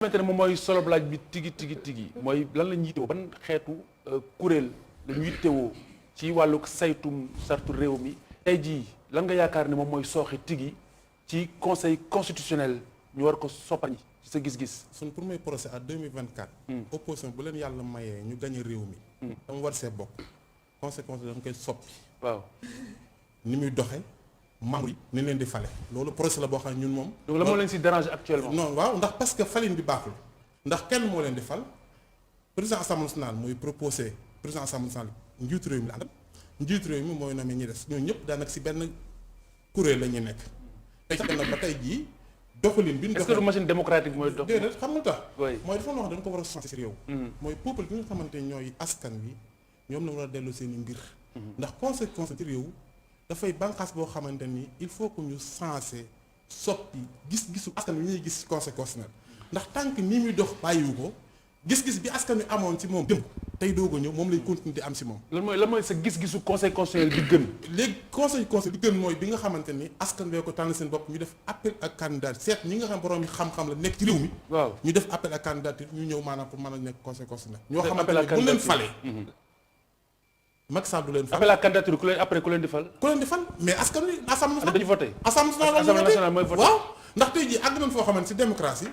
xamante ne moom mooy solo laaj bi tigi mooy lan la ñu yittewoo ban xeetu kuréel la ñu yittewoo ci wàllu saytum sartu réew mi tey jii lan nga yaakaar ne moom mooy sooxe tigi ci conseil constitutionnel ñu war ko soppali ci sa gis-gis. suñ premier procès à 2024. opposition bu leen yàlla mayee ñu gagné réew mi. dama war see bokk. conséquence dañ koy soppi. waaw ni muy doxe membre yi ni leen di fale loolu procès la boo xam ne ñun moom. donc la moo leen si dérange actuellement. non waaw ndax parce que falin bi baaxul ndax kenn moo leen di fal président assemblée nationale mooy proposé président assemblée nationale njiitu réew mi la àndal njiitu réew mi mooy nommé ñi des ñooñu ñëpp daanaka si benn kuréel la ñuy nekk. tey sax na ba tey jii doxalin bi ñu. est-ce que du machine démocratique mooy dox. déedéet xam nga tax. oui mooy dafa wax dañ ko war a changer si réew. mooy peuple bi nga xamante ñooy askan wi ñoom la war a dellu seen i mbir. ndax conséquence ci réew dafay bànqaas boo xamante ni il faut que ñu sensé soppi gis-gisu askan wi ñuy gis conséquence na ndax tànk ni muy dox bàyyiwu ko gis-gis bi askan wi amoon ci moom démb tey doog a ñëw moom lay continuer di am si moom. lan mooy sa gis-gisu conseil constitutionnel bi gën. léegi conseil bi gën mooy bi nga xamante ni askan wee ko tànn seen bopp ñu def appel ak candidature seet ñi nga xam borom yi xam-xam la nekk ci réew mi. waaw ñu def appel ak candidature ñu ñëw maanaam pour mën a nekk conseil constitutionnel. ñoo xamante ni bu leen falee. Macky Sall du leen fal. appel à candidature ku leen di fal. ku leen di fal mais askan wi assemblée nationale dañu voté. assemblée nationale mooy voté waaw ndax tey jii àgg nañ foo xamante si démocratie.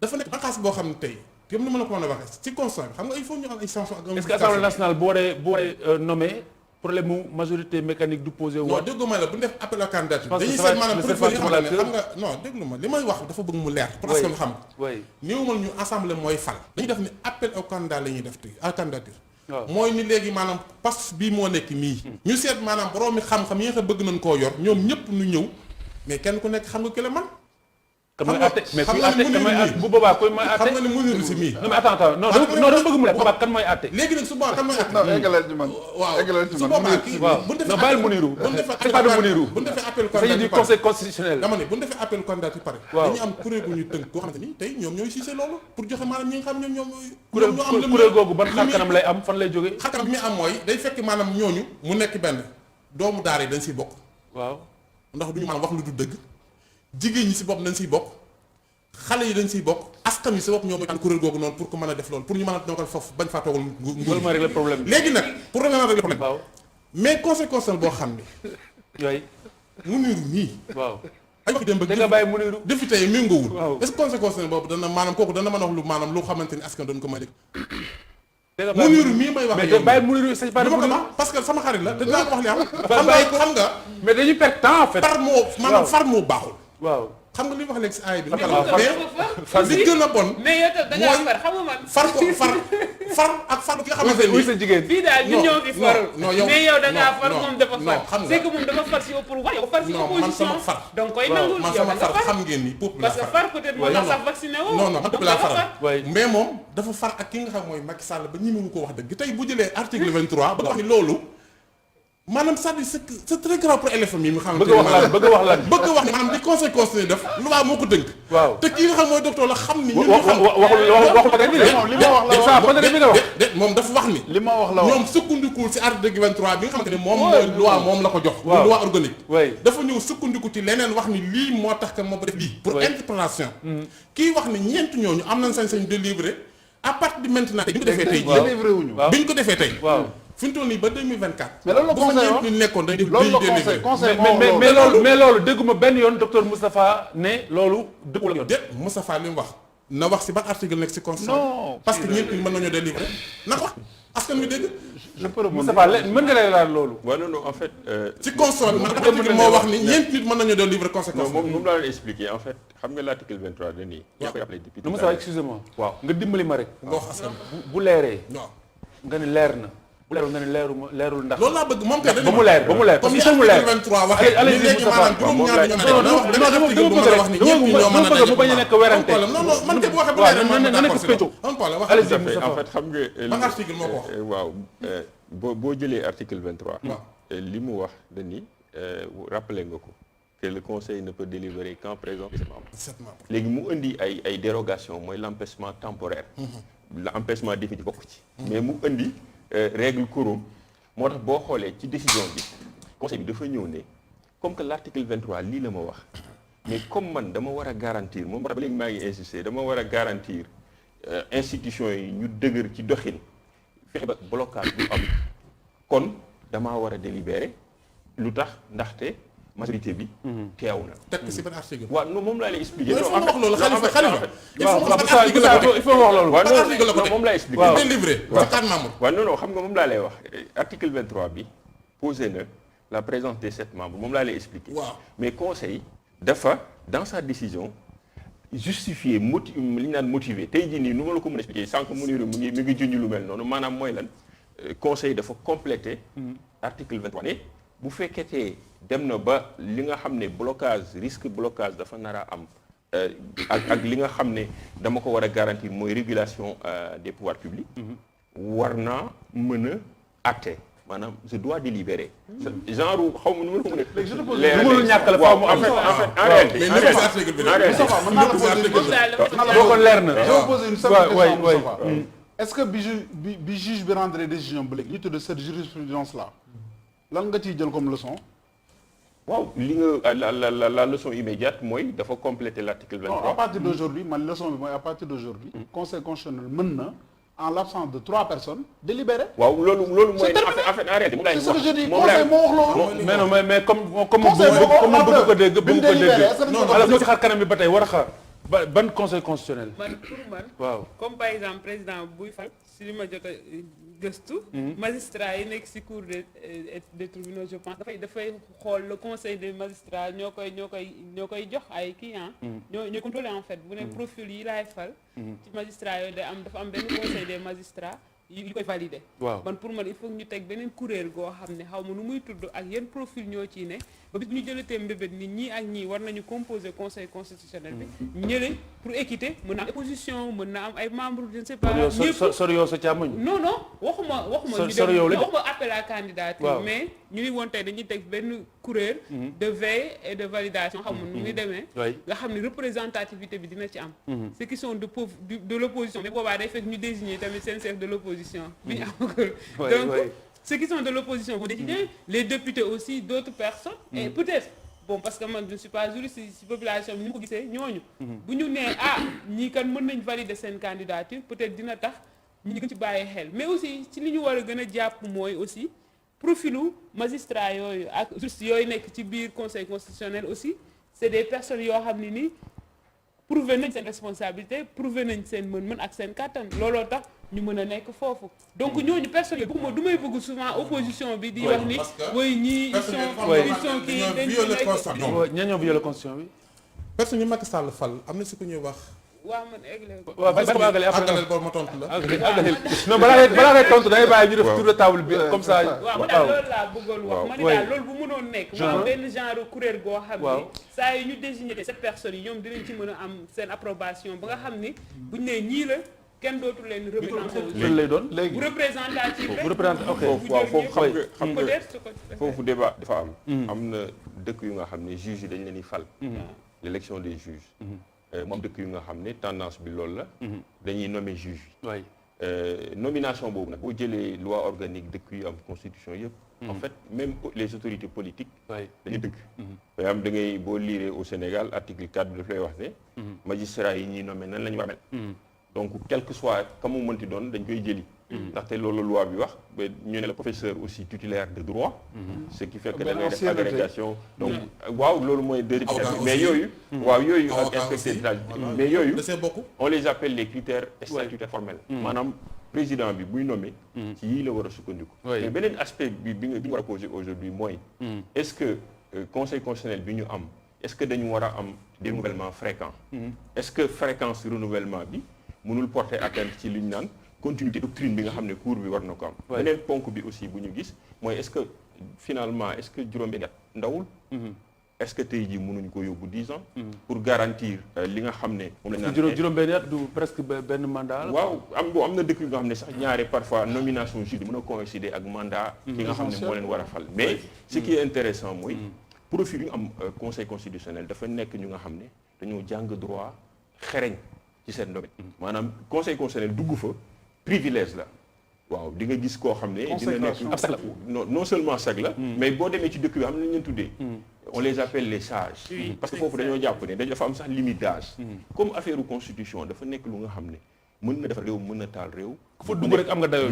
dafa nekk bànqaas boo xam ne tey yëpp ni ma la ko mën a waxee ci constitution bi xam nga il faut ñu am ay sanctions ak. est-ce que assemblée nationale bu waree nommé problème mu majorité mécanique du posé wu. non déggu ma la bu ñu def appel à candidature. parce que dañuy seet maanaam préfet yi nga xam nga non déglu ma li may wax dafa bëgg mu leer. pour askan wi xam. oui néew ma ñu assemblée mooy fal. dañuy def ni appel au candidat la ñuy def tey à candidature. waaw mooy ni léegi maanaam pas bii moo nekk nii. ñu seet maanaam boroomi xam-xam yi nga xam bëgg nañ koo yor ñoom ñëpp ñu ñëw mais kenn ku nekk xam nga ki la man. xam nga mais kuy àtte bu boobaa koy mooy àtte xam nga ni mënuñu si mii. non mais attends non dama bëgg mu leer boobaa kan mooy àtte. léegi nag su boobaa kan mooy àtte. non eggalal ci man waaw eggalal ci su man boobaa kii waaw bu ñu non bàyyil Mounirou. bu ñu defee appel c'est du conseil constitutionnel. dama ne bu ñu defee appel candidature pare. waaw dañuy am kuréel gu ñu tënk koo xamante ni tey ñoom ñooy siise loolu pour joxe maanaam ñi nga xam ñoom kuréel googu ban xar kanam lay am fan lay jógee. xar kanam bi muy am mooy day fekk maanaam ñooñu mu nekk benn doomu daara yi dañ siy bokk. waaw ndax duñu maanaam wax lu du dëgg jigéen ñi si bopp dañ siy bokk xale yi dañ siy bokk askan wi si bopp ñoom mooy kuréel googu noonu pour que mën a def loolu pour ñu mën a dogal foofu bañ faa toogal loolu mooy régler problème bi. léegi nag pour régler problème waaw mais conséquence boo xam ni yooyu Mounirou nii waaw ay wax dem ba da nga bàyyi Mounirou député yi méngoowul waaw est-ce que conséquence boobu dana maanaam kooku dana mën a wax lu maanaam lu xamante ni askan doon ko mën a dégg da nga bàyyi Mounirou mii may wax mais bàyyi Mounirou c'est pas de Mounirou parce que sama xarit la te dinaa ko wax li am xam nga mais dañuy perdre temps en fait. far moo maanaam far moo baaxul waaw xam nga li wax léegi si aay bi Far mais li gën a bon mais yow da ngaa far xam nga man. far ko far ak far ki nga xamante ni oui sa jigéen. fii daal ñun ñoo fi farul. non yow mais yow da ngaa non, far non, moom dafa non, far. xam nga. c'est que moom dafa far si yow pour wax yow far si non man opposition. sama far donc koy waaw, nangul man yow sama da nga far far xam ngeen ni peuple parce que la far peut-être moo tax sax vacciné woo. non non man donc laa da nga far Ouais. mais moom dafa far ak ki nga xam mooy Macky Sall ba ñi mu ko wax dëgg tey bu jëlee article 23 ba nga wax ni loolu maanaam c'est-à-dire c'est très grave pour éléphant yi mu xam bëgg a wax lan bëgg a wax lan. bëgg wax ni maanaam di conséquence ni def loi moo ko dënk waaw te kii nga xam mooy docteur la xam ni ñun ñu xam waxul ba tey moom li ma wax la ça ba tey mi nga wax. de moom dafa wax ni li ma wax la wax ñoom sukkandikuwul ci article 23 bi nga xamante ne moom mooy loi moom la ko jox waaw. loi organique oui dafa ñëw sukkandiku ci leneen wax ni lii moo tax que moo ba def lii pour Oui. interprétation kii wax ni ñeent ñooñu am nañ sañ-sañ délivrer à partir de maintenant tey bi ñu ko defee tey waaw. délivré wuñu waaw. bi ñu ko defee tey waaw. fi ñu toll nii ba 2024 mais loolu la bu fa conseil ñeent wax ñu nekkoon dañ def loolu la délivrer conseil mais loolu dégguma benn yoon docteur Moustapha ne loolu dëppul ak yoon. déet Moustapha li mu wax na wax ci ban article nekk ci constitution Non. parce que ñeent ñi mën nañoo délivrer na ko wax askan wi dégg je peux rebondir. Moustapha mën nga lay laal loolu. waaw non non en fait. ci constitution bi man article moo wax ni ñeent nit mën nañoo délivrer non conséquence moom laa leen expliquer en fait xam nga l'article 23 da nii. yaa koy appelé depuis tout à Moustapha l'heure. excusez-moi. waaw nga dimbali ma rek. nga wax askan wi bu leeree. waaw nga ne leer na. bu leerul nga ne leerul ndax. loolu laa bëgg moom kay ba mu leer ba mu leer parce comme que il faut mu leer. article 23 waxee allez-y, ni léegi Moustapha. maanaam juróom-ñaar ñoo non non mën a dama bëgg rek mu bañ a nekk werante. non non man kay bu waxee bu waaw leer na nekk péto. am problème wax Allez-y, tout à fait Moustapha. en fait xam nga. ban article moo ko wax waaw boo jëlee article 23. waaw li mu wax dañuy rappelé nga ko que le conseil ne peut délivrer qu'en présence de ses membres. certainement léegi mu indi ay dérogation mooy l'empêchement temporaire. l'empêchement définitif bokk ci. mais mu indi règle quorum moo tax boo xoolee ci décision bi conseil bi dafa ñëw ne comme que l'article 23 lii la ma wax mais comme man dama war a garantir moom ba léegi maa ngi insister dama war a garantir institution yi ñu dëgër ci doxin fexe ba blocage du am kon damaa war a délibérer lu tax ndaxte majorité bi teew na. teg ci ban article. waaw non moom laa lay expliquer. il faut wax loolu Khalifa. il faut wax loolu. waaw ban article la ko non teg moom laa expliquer. waaw délivré ci 4 membres. waaw non xam nga moom laa lay wax article 23 bi posé na la présence des 7 membres moom laa lay expliquer. waaw mais conseil dafa dans sa décision justifier li ñu naan motiver tey jii nii nu ma la ko mën a expliquer sànq mu ngi junj lu mel noonu maanaam mooy lan conseil dafa compléter article 23 ne bu fekketee dem na ba li nga xam ne blocage risque blocage dafa nar a am ak li nga xam ne dama ko war a garantir mooy régulation des pouvoirs publics war naa mën a acter maanaam je dois délibérer genre xaw ma nu ma la ko mën a léegi je te pose mënul ñàkk la faaw mu am en réalité mais lépp ci article bi la. Moustapha mën naa la poser une question. boo ko leer na. Je vais poser une simple question waay Moustapha. Est-ce que bi juge bi rendre décision ba léegi ñu tudd cette jurisprudence là lan nga ciy jël comme leçon. waaw li nga la leçon immédiate mooy dafa compléter l'article 23. non à partir d'aujourd'hui man leçon bi mooy à partir d'aujourd'hui conseil constitutionnel mën na en l'absence de 3 personnes délibérer. waaw loolu mooy en fait en réalité moom laay c'est ce que je dis moom laay conseil moo wax loolu. mais non mais comme Conseil moo bëgg ko dégg bi mu délibéré est-ce que non alors moo ci xar kanam bi ba tey war a xaar ban conseil constitutionnel. man pour man. waaw comme par exemple président buy fal si li ma jot a gëstu. magistrat yi nekk si cour des tribunaux je pense dafay xool le conseil des magistrats ñoo koy jox ay kii ñooy contrôler en fait bu ne profil yi laay fal. ci magistrat yooyu dafa am benn conseil des magistrats yi koy valider. waaw man pour man il faut ñu teg beneen kuréel goo xam ne xaw ma nu muy tudd ak yenn profil ñoo ciy ne ba bis ñu jëlatee mbébét nit ñii ak ñii war nañu composer conseil constitutionnel bi. ñële pour équité mën na am opposition mën na am ay membres je ne sais pas. ñëpp sori yow sa càmmoñ. non waxuma ñu sori yow la waxuma appel à candidature. mais ñu ngi woon tey dañuy teg benn kuréel. de veille et de validation xam nga nu muy demee. nga xam ne représentativité bi dina ci am. ceux qui sont de l'opposition mais boobaa day fekk ñu désigner tamit seen chef de l'opposition. bi ñu amagul donc ceux qui sont de l'opposition vont décider les députés aussi d'autres personnes. et peut-être bon parce que man je ne suis pas juriste si population bi ni mu ko gisee ñooñu. bu ñu nee ñii kan mën nañ valider seen candidature peut-être dina tax ñu gën ci bàyyi xel mais aussi ci li ñu war a gën a jàpp mooy aussi profilu magistrat yooyu ak juste yooyu nekk ci biir conseil constitutionnel aussi c'est des personnes yoo xam ne ni prouver nañ seen responsabilité prouver nañ seen mën-mën ak seen kàttan looloo tax ñu mën a nekk foofu donc ñooñu personnes yi bëgguma du may bëgg souvent opposition bi di wax ni way ñii ils sont kii ñoo violé constitution bi. personne yi Macky Sall fal am na si ku ñuy wax. waaw man eggle waaw ba sama àggale après àggaleel boobu ma tontu la. àggaleel non balaa ngay tontu da ngay bàyyi ñu def tour de table bi comme ça. waaw man daal loolu laa bëggoon wax ma ne daal loolu bu mënoon nekk mu am benn genre kuréel goo xam ne saa yi ñu désigné cette personne yi ñoom dinañ ci mën a am seen approbation ba nga xam ni buñ nee ñii la kenn dootu leen remettre en cause. lan lay doon léegi bu représentatif rek bu représentatif ok foofu xam nga peut-être foofu débat dafa am na dëkk yu nga xam ne juges yi dañ leen di fal l'élection des juges moom dëkk yu nga xam ne tendance bi loolu la dañuy nommer juge yi nomination boobu nag boo jëlee loi organique dëkk yu am constitution yëpp en fait même les autorités politiques dañuy dëkk par exemple da ngay boo liiree au Sénégal article 4 bi daf lay wax ne magistrats yi ñuy nommer nan la ñu war a mel donc quel que soit ka mu mënti doon dañ koy jëli ndaxte loolu loi bi wax ba ñu ne la professeur aussi titulaire de droit ce qui fait que da ngay def agrégation donc waaw loolu mooy deuxième mais yooyu yooyu ak inspecteur d'État mais yooyu on les appelle les critères statutaires formels maanaam président bi buy nommé ci yii la war a sukkandiku mais beneen aspect bi nga war a poser aujourd'hui mooy est-ce que conseil constitutionnel bi ñu am est-ce que dañu war a am des renouvellements fréquents est-ce que fréquence renouvellement bi mënul porter atteinte ci li ñu naan continuité doctrine bi nga xam ne cour bi war na ko am beneen ponk bi aussi bu ñu gis mooy est-ce que finalement est-ce que juróom-benn at ndawul est-ce que tey jii mënuñ ko yóbbu 10 ans pour garantir li nga xam ne moom la ñu naan juróom-benn at du presque benn mandat la waaw am na dëkk yu nga xam ne sax ñaare parfois nomination juge mën a coïncider ak mandat ki nga xam ne moo leen war a fal mais ce qui est intéressant mooy profil yu am conseil constitutionnel dafa nekk ñu nga xam ne dañoo jàng droit xereñ ci seen domaine maanaam conseil constitutionnel dugg fa privilège la waaw di nga gis koo xam ne dina nekk non seulement sag la mais boo demee ci dëkk bi xam ne leen tuddee on les appelle les sages. Parce que foofu dañoo jàpp ne dafa am sax limite d'âge. Comme affaire constitution dafa nekk lu nga xam ne mën na defar réew mën na taal réew. ku fa dugg rek am nga dayoo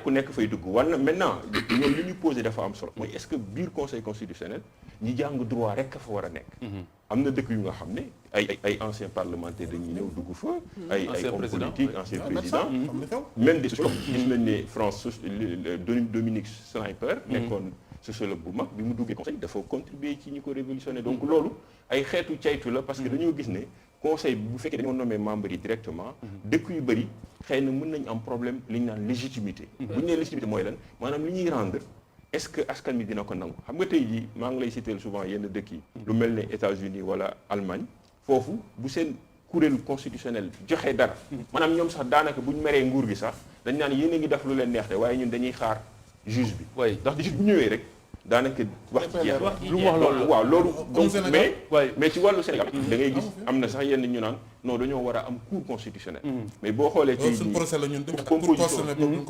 ku nekk fay dugg wala maintenant ñoom li ñu posé dafa am solo mooy est-ce que biir conseil constitutionnel ñi jàng droit rek ka fa war a nekk. am na dëkk yu nga xam ne ay anciens parlementaires dañuy ñëw dugg fa. ay hommes politiques anciens présidents. même des sociologues gis nañ ne France Dominique Sniper nekkoon sociologue bu mag bi mu duggee conseil dafa contribuer ci ñi ko révolutionner donc loolu ay xeetu caytu la parce que dañoo gis ne conseil bu fekkee dañoo nommé membres yi directement dëkk yu bëri xëy na mën nañ am problème li ñu naan légitimité bu ñu nee légitimité mooy lan maanaam li ñuy rendre est-ce que askan mi dina ko nangu xam nga tey jii maa ngi lay citer souvent yenn dëkk yi lu mel ne États-Unis wala Allemagne foofu bu seen kuréel constitutionnel joxe dara maanaam ñoom sax daanaka bu ñu meree nguur gi sax dañ naan yéen a ngi def lu leen neex de waaye ñun dañuy xaar juge bi ndax juge bu ñëwee rek daanaka wax ci jeex lu mu wax loolu waaw loolu donc mais ci wàllu Sénégal da ngay gis am na sax yenn ñu naan non dañoo war a am cour constitutionnel mais boo xoolee ci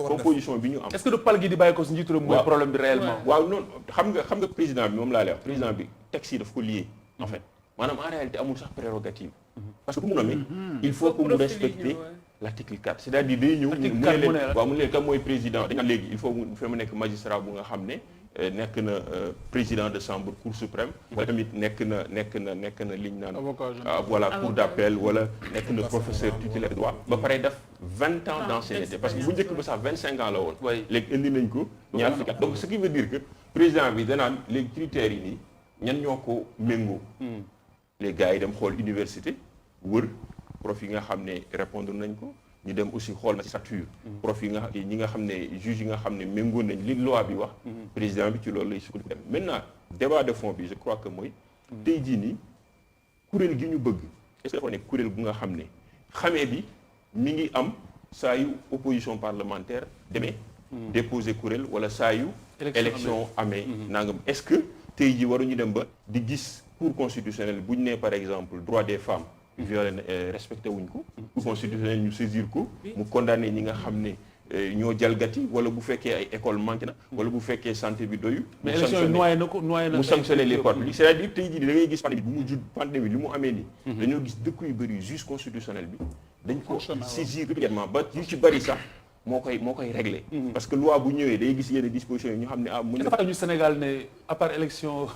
composition bi ñu am est-ce que du pal gi di bàyyi ko si njiitu réew mooy problème bi réellement waaw noonu xam nga président bi moom laa lay wax président bi texte yi daf ko lié en fait maanaam en réalité amul sax prérogative parce que bu mu nommé il faut que mu respecter l'article 4 c'est-à-dire day ñëw mu ne leen waaw mu ne leen kam mooy président dañ léegi il faut mu nekk magistrat bu nga xam ne nekk na président de chambre cour suprême wala tamit nekk na li ñu naan voilà cour d'appel wala nekk na professeur titulaire de droit ba pare def 20 ans d'ancienneté parce que bu njëkk ba sax 25 ans la woon léegi indi nañ ko ñaar fukki at donc ce qui veut dire que président bi danaan léegi critères yi nii ñan ñoo ko méngoo les gars yi dem xool université wër prof yi nga xam ne répondre nañ ko ñu dem aussi xool magistrature prof yi ñi nga xam ne juge yi nga xam ne méngoo nañ li loi bi wax président bi ci loolu lay sukkandiku dem maintenant débat de fond bi je crois que mooy tey jii nii kuréel gi ñu bëgg est-ce que dafa nekk kuréel gu nga xam ne xamee bi mi ngi am saa yu opposition parlementaire demee déposer kuréel wala saa yu élection amee nangam est-ce que tey jii waruñu dem ba di gis cour constitutionnelle bu ñu nee par exemple droit des femmes violé respecté wuñ ko cour constitutionnelle ñu saisir ko mu condamné ñi nga xam ne ñoo jalgati wala bu fekkee ay école manqué na wala bu fekkee santé bi doyu mais élection yi noyé na mu sanctionné les partis c'est-à-dire tey jii da ngay gis pandémie bu mu judd pandémie li mu amee nii dañoo gis dëkk yu bëri juge constitutionnel bi dañ ko saisir régulièrement ba yu ci bëri sax moo koy réglé parce que loi bu ñëwee day gis yenn dispositions yi ñu xam ne mën na ñu Sénégal ne à part élection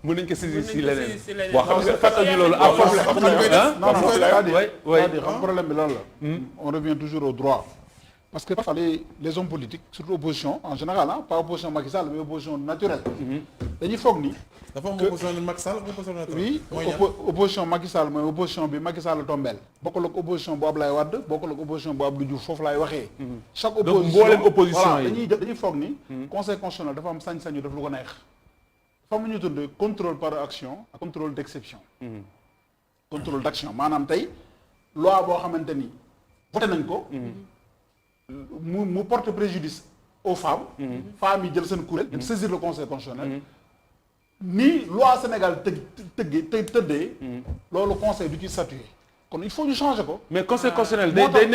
mën nañ ko saisir si leneen waaw xam nga fàttali loolu problème bi loolu la on revient toujours au droit parce que parfois les hommes politiques surtout opposition en général pas opposition Macky Sall mais opposition naturelle dañuy foog ni dafa am opposition Macky Sall opposition naturelle oui opposition Macky Sall mooy opposition bi Macky Sall tombeel bokkul ak opposition bu Ablaye Wade bokkul ak opposition bu Abdou Diouf foofu laay waxee chaque opposition yi dañuy foog ni conseil constitutionnel dafa am sañ-sañu def lu ko neex dafa am ñu tudd contrôle par action ak contrôle d'exception contrôle d'action maanaam tey loi boo xamante ni voté nañ ko mu porte préjudice aux femmes femmes yi jël seen kuréel dem saisir le conseil constitutionnel ni loi Sénégal tëddee loolu conseil du ci statuer kon il faut ñu changer ko mais conseil constitutionnel day